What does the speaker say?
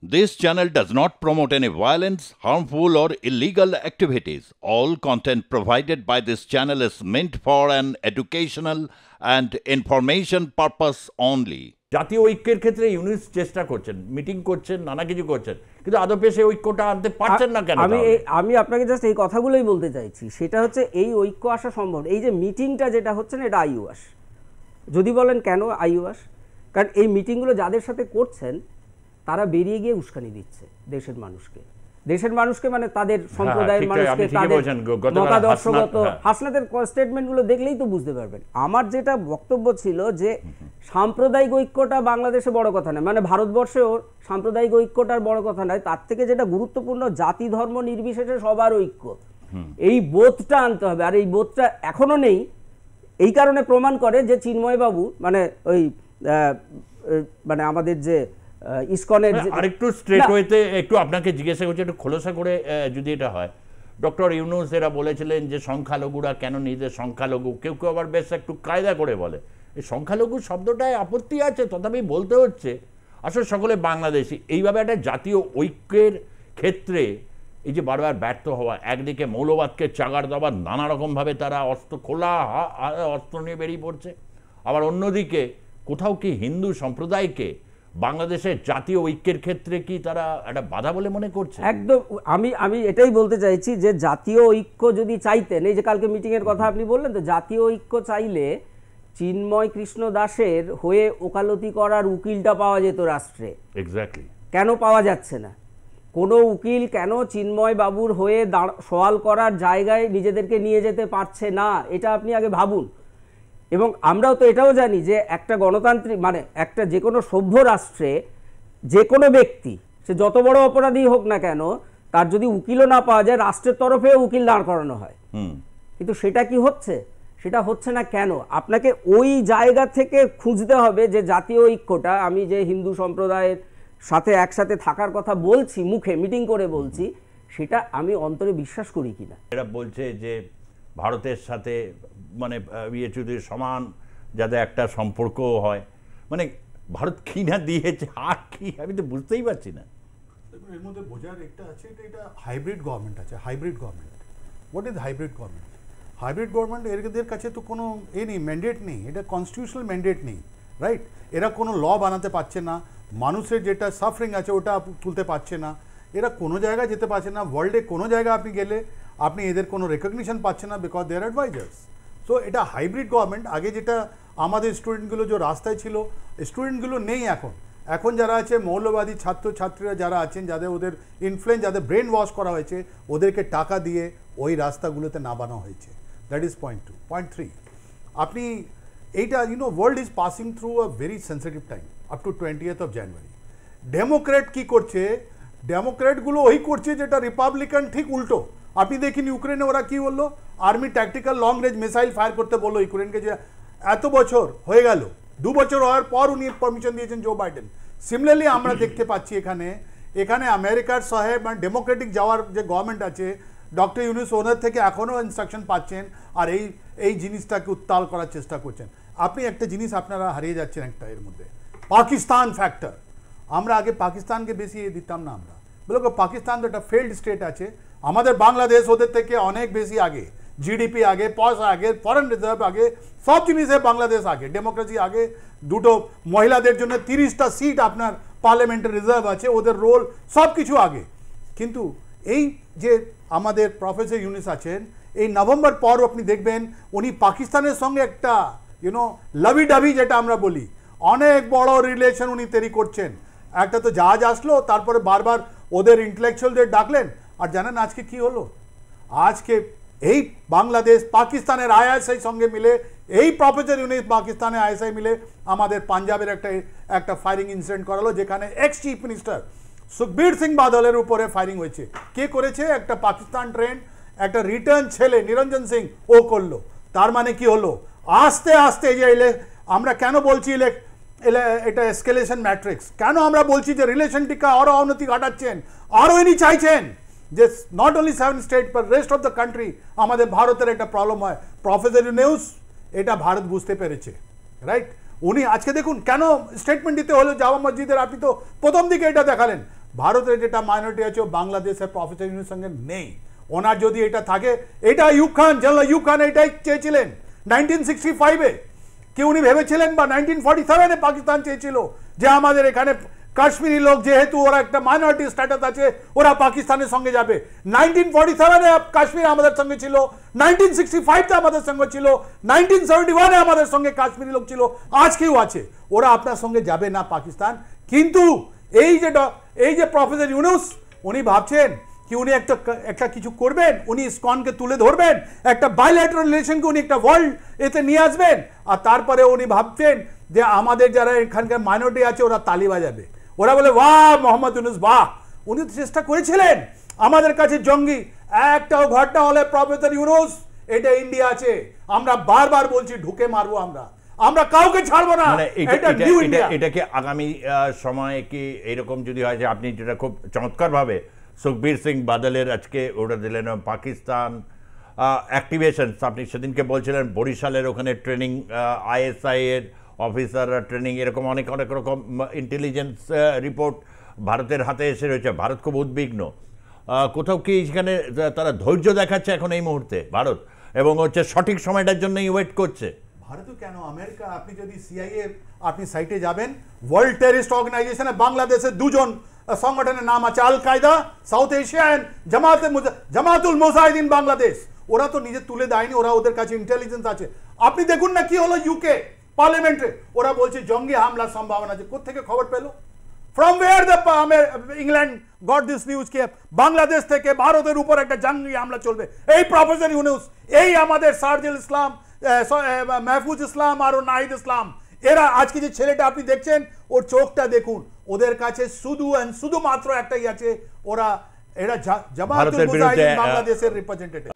This channel does not promote any violence, harmful, or illegal activities. All content provided by this channel is meant for an educational and information purpose only. জাতীয় ঐক্যের ক্ষেত্রে ইউনিস চেষ্টা করছেন, meeting করছেন, নানা কিছু করছেন, কিন্তু আদপে সেই ঐক্যটা আনতে পারছেন না কেন? আমি আপনাকে জাস্ট এই কথাগুলোই বলতে চাইছি। সেটা হচ্ছে এই ঐক্য আসা সম্ভব। এই যে মিটিংটা যেটা হচ্ছে না, এটা আইওয়াস। যদি বলেন কেন আইওয়াস, কারণ এই মিটিংগুলো যাদের সাথে করছেন তারা বেরিয়ে গিয়ে উস্কানি দিচ্ছে দেশের মানুষকে মানে তাদের সম্প্রদায়ের মানুষকে, তাদের মতাদর্শগত। হাসনাতের স্টেটমেন্টগুলো দেখলেই তো বুঝতে পারবেন। আমার যেটা বক্তব্য ছিল যে সাম্প্রদায়িক ঐক্যটা বাংলাদেশে বড় কথা নয়, মানে ভারতবর্ষেও সাম্প্রদায়িক ঐক্যটার বড় কথা নয়, তার থেকে যেটা গুরুত্বপূর্ণ জাতি ধর্ম নির্বিশেষে সবার ঐক্য, এই বোধটা আনতে হবে। আর এই বোধটা এখনো নেই। এই কারণে প্রমাণ করে যে চিন্ময় বাবু মানে ওই মানে আমাদের যে ইসকনের আরেকটু স্ট্রেট ওয়েতে একটু আপনাকে জিজ্ঞাসা করছি, একটু খোলসা করে যদি এটা হয়, ডক্টর ইউনূস এরা বলেছিলেন যে সংখ্যালঘুরা কেন নিজেদের সংখ্যালঘু, কেউ কেউ আবার বেশ একটু কায়দা করে বলে এই সংখ্যালঘু শব্দটায় আপত্তি আছে, তথাপি বলতে হচ্ছে আসলে সকলে বাংলাদেশি। এইভাবে একটা জাতীয় ঐক্যের ক্ষেত্রে এই যে বারবার ব্যর্থ হওয়া, একদিকে মৌলবাদকে চাগার দেওয়ার নানা রকমভাবে তারা অস্ত্র খোলা অস্ত্র নিয়ে বেরিয়ে পড়ছে, আবার অন্যদিকে কোথাও কি হিন্দু সম্প্রদায়কে বাংলাদেশের জাতীয় ঐক্যের ক্ষেত্রে কি তারা একটা বাধা বলে মনে করছে? একদম। আমি এটাই বলতে চাইছি যে জাতীয় ঐক্য যদি চাইতেন, এই যে কালকে মিটিংয়ের কথা আপনি বললেন, তো জাতীয় ঐক্য চাইলে চিন্ময় কৃষ্ণ দাসের হয়ে ওকালতি করার উকিলটা পাওয়া যেত রাষ্ট্রে। এক্স্যাক্টলি। কেন পাওয়া যাচ্ছে না? কোনো উকিল কেন চিন্ময় বাবুর হয়ে সওয়াল করার জায়গায় নিজেদেরকে নিয়ে যেতে পারছে না? এটা আপনি আগে ভাবুন। এবং আমরাও তো এটাও জানি যে একটা গণতান্ত্রিক মানে একটা যে কোনো সভ্য রাষ্ট্রে যে কোনো ব্যক্তি সে যত বড় অপরাধী হোক না কেন, তার যদি উকিলও না পাওয়া যায়, রাষ্ট্রের তরফে উকিল দাঁড় করানো হয়। কিন্তু সেটা কি হচ্ছে? সেটা হচ্ছে না কেন? আপনাকে ওই জায়গা থেকে খুঁজতে হবে যে জাতীয় ঐক্যটা, আমি যে হিন্দু সম্প্রদায়ের সাথে একসাথে থাকার কথা বলছি, মুখে মিটিং করে বলছি, সেটা আমি অন্তরে বিশ্বাস করি কিনা। এরা বলছে যে ভারতের সাথে মানে চৌধুরীর সমান যাতে একটা সম্পর্ক হয়, মানে ভারত কি না দিয়েছে আর কি আমি তো বুঝতেই পারছি না। এর মধ্যে বোঝার একটা আছে, এটা হাইব্রিড গভর্নমেন্ট আছে। Hybrid government, what is hybrid government? Hybrid government এদের কাছে তো কোনো নেই, ম্যান্ডেট নেই, এটা কনস্টিটিউশনাল ম্যান্ডেট নেই, রাইট? এরা কোনো ল বানাতে পারছে না, মানুষের যেটা সাফারিং আছে ওটা তুলতে পারছে না, এরা কোনো জায়গায় যেতে পারছে না। ওয়ার্ল্ডে কোনো জায়গায় আপনি গেলে আপনি এদের কোনো রেকগনিশন পাচ্ছেন না, because they are advisors. So এটা হাইব্রিড গভর্নমেন্ট। আগে যেটা আমাদের স্টুডেন্টগুলো যে রাস্তায় ছিল, স্টুডেন্টগুলো নেই এখন। এখন যারা আছে মৌলবাদী ছাত্রছাত্রীরা যারা আছেন, যাদের ওদের ইনফ্লুয়েন্স, যাদের ব্রেন ওয়াশ করা হয়েছে, ওদেরকে টাকা দিয়ে ওই রাস্তাগুলোতে নামানো হয়েছে। That is point 2। পয়েন্ট 3, আপনি এইটা world is passing through a very sensitive time up to 20th of January। Democrat কি করছে? ডেমোক্রেটগুলো ওই করছে যেটা রিপাবলিকান ঠিক উল্টো। আপনি দেখেন ইউক্রেনে ওরা কি বললো, army tactical long range missile fire করতে বললো ইউক্রেনকে, যে এত বছর হয়ে গেল, 2 বছর হওয়ার পর উনি পারমিশন দিয়েছেন জো বাইডেন। সিমিলারলি আমরা দেখতে পাচ্ছি এখানে আমেরিকার সাহেব মানে ডেমোক্রেটিক যাওয়ার যে গভর্নমেন্ট আছে, ডক্টর ইউনূস ওনার থেকে এখনও ইনস্ট্রাকশন পাচ্ছেন, আর এই জিনিসটাকে উত্তাল করার চেষ্টা করছেন। আপনি একটা জিনিস আপনারা হারিয়ে যাচ্ছেন একটা এর মধ্যে, পাকিস্তান ফ্যাক্টর। আমরা আগে পাকিস্তানকে বেশি দিতাম না, আমরা বলবো পাকিস্তান তো একটা ফেল্ড স্টেট আছে, আমাদের বাংলাদেশ ওদের থেকে অনেক বেশি আগে, জিডিপি আগে, পয়সা আগে, ফরেন রিজার্ভ আগে, সব জিনিসে বাংলাদেশ আগে, ডেমোক্রেসি আগে, দুটো মহিলাদের জন্য 30টা সিট আপনার পার্লামেন্টের রিজার্ভ আছে, ওদের রোল সব কিছু আগে। কিন্তু এই যে আমাদের প্রফেসর ইউনূস আছেন, এই নভেম্বর পর আপনি দেখবেন উনি পাকিস্তানের সঙ্গে একটা লাভি ডাভি যেটা আমরা বলি, অনেক বড় রিলেশন উনি তৈরি করছেন। একটা তো জাহাজ আসলো, তারপরে বারবার ওদের ইন্টেলেকচুয়ালদের ডাকলেন, আর জানেন আজকে কি হলো? আজকে এই বাংলাদেশ পাকিস্তানের আইএসআই সঙ্গে মিলে, এই প্রফেসর ইউনূস পাকিস্তানের আইএসআই মিলে আমাদের পাঞ্জাবের একটা ফায়ারিং ইনসিডেন্ট করালো, যেখানে x chief minister Sukhbir Singh বাদলের উপরে ফায়ারিং হয়েছে। কে করেছে? একটা পাকিস্তান ট্রেন, একটা রিটার্ন ছেলে নিরঞ্জন সিং ও করলো। তার মানে কি হলো? আস্তে আস্তে যে আমরা কেন বলছি এটা এসকেলেশন ম্যাট্রিক্স, কেন আমরা বলছি যে রিলেশনটিকে আরও অবনতি ঘটাচ্ছেন, আরও ইনি চাইছেন যে not only 7 state but rest of the country আমাদের ভারতের একটা প্রবলেম হয়। প্রফেসর ইউনূস এটা ভারত বুঝতে পেরেছে, রাইট? উনি আজকে দেখুন কেন স্টেটমেন্ট দিতে হলো জামা মসজিদের, আপনি তো প্রথম দিকে এটা দেখালেন, ভারতের যেটা মাইনরিটি আছে বাংলাদেশের প্রফেসর ইউনূসের সঙ্গে নেই। ওনার যদি এটা থাকে, এটা ইউব খান, জেনারেল ইউব খান এটাই চেয়েছিলেন 1965-এ, কি উনি ভেবেছিলেন বা 1947-এ পাকিস্তান চেয়েছিল যে আমাদের এখানে কাশ্মীরি লোক যেহেতু ওরা একটা মাইনরিটি স্ট্যাটাস আছে ওরা পাকিস্তানের সঙ্গে যাবে। 1947-এ কাশ্মীর আমাদের সঙ্গে ছিল, 1965-তে আমাদের সঙ্গে ছিল, 1971-এ আমাদের সঙ্গে কাশ্মীরি লোক ছিল, আজকেও আছে। ওরা আপনার সঙ্গে যাবে না পাকিস্তান। কিন্তু এই যে প্রফেসর ইউনূস উনি ভাবছেন কি উনি একটা কিছু করবেন, উনি ইসকনকে তুলে ধরবেন, একটা বাইল্যাটারাল রিলেশনকে উনি একটা ওয়ার্ল্ড এতে নিয়ে আসবেন, আর তারপরে উনি ভাবছেন যে আমাদের যারা এখানকার মাইনরিটি আছে ওরা তালি বাজাবে, ওরা বলে বাহ মোহাম্মদ ইউনূস বাহ। উনি তো চেষ্টা করেছিলেন আমাদের কাছে জঙ্গি একটাও ঘটনা হলে প্রফেসর ইউনূস এটা ইন্ডিয়া আছে, আমরা বারবার বলছি ঢুকে মারবো, আমরা কাউকে ছাড়বো না। এটা কি আগামী সময়ে কি এরকম যদি হয় যে আপনি যেটা খুব চমৎকারভাবে সুখবীর সিং বাদলের আজকে ওটা দিলেন পাকিস্তান অ্যাক্টিভেশন, আপনি সেদিনকে বলছিলেন বরিশালের ওখানে ট্রেনিং, ISI এর অফিসাররা ট্রেনিং, এরকম অনেক রকম ইন্টেলিজেন্স রিপোর্ট ভারতের হাতে এসে রয়েছে। ভারত খুব উদ্বিগ্ন। কোথাও কি সেখানে তারা ধৈর্য দেখাচ্ছে এখন এই মুহূর্তে ভারত, এবং হচ্ছে সঠিক সময়টার জন্যই ওয়েট করছে? ভারতও কেন, আমেরিকা, আপনি যদি CIA আপনি সাইটে যাবেন, ওয়ার্ল্ড টেররিস্ট অর্গানাইজেশনে বাংলাদেশের দুজন সংগঠনের নাম আছে, আল কায়দা সাউথ এশিয়া এন্ড জামাতুল মুজাহিদিন বাংলাদেশ। ওরা তো নিজে তুলে দেয়নি, ওরা ওদের কাছে ইন্টেলিজেন্স আছে। আপনি দেখুন না কি হলো UK পার্লামেন্টে, ওরা বলছে জঙ্গি হামলার সম্ভাবনা আছে। কোত্থেকে খবর পেল? From where the England got this news কে বাংলাদেশ থেকে ভারতের উপর একটা জঙ্গি হামলা চলবে। এই প্রফেসর ইউনূস, এই আমাদের সার্জিল ইসলাম, মাহফুজ ইসলাম আর নাহিদ ইসলাম, এরা আজকে যে ছেলেটা আপনি দেখছেন ওর চোখটা দেখুন, ওদের কাছে শুধুমাত্র একটাই আছে, এরা জামাতুল মুজাহিদিন বাংলাদেশের রিপ্রেজেন্টেটিভ।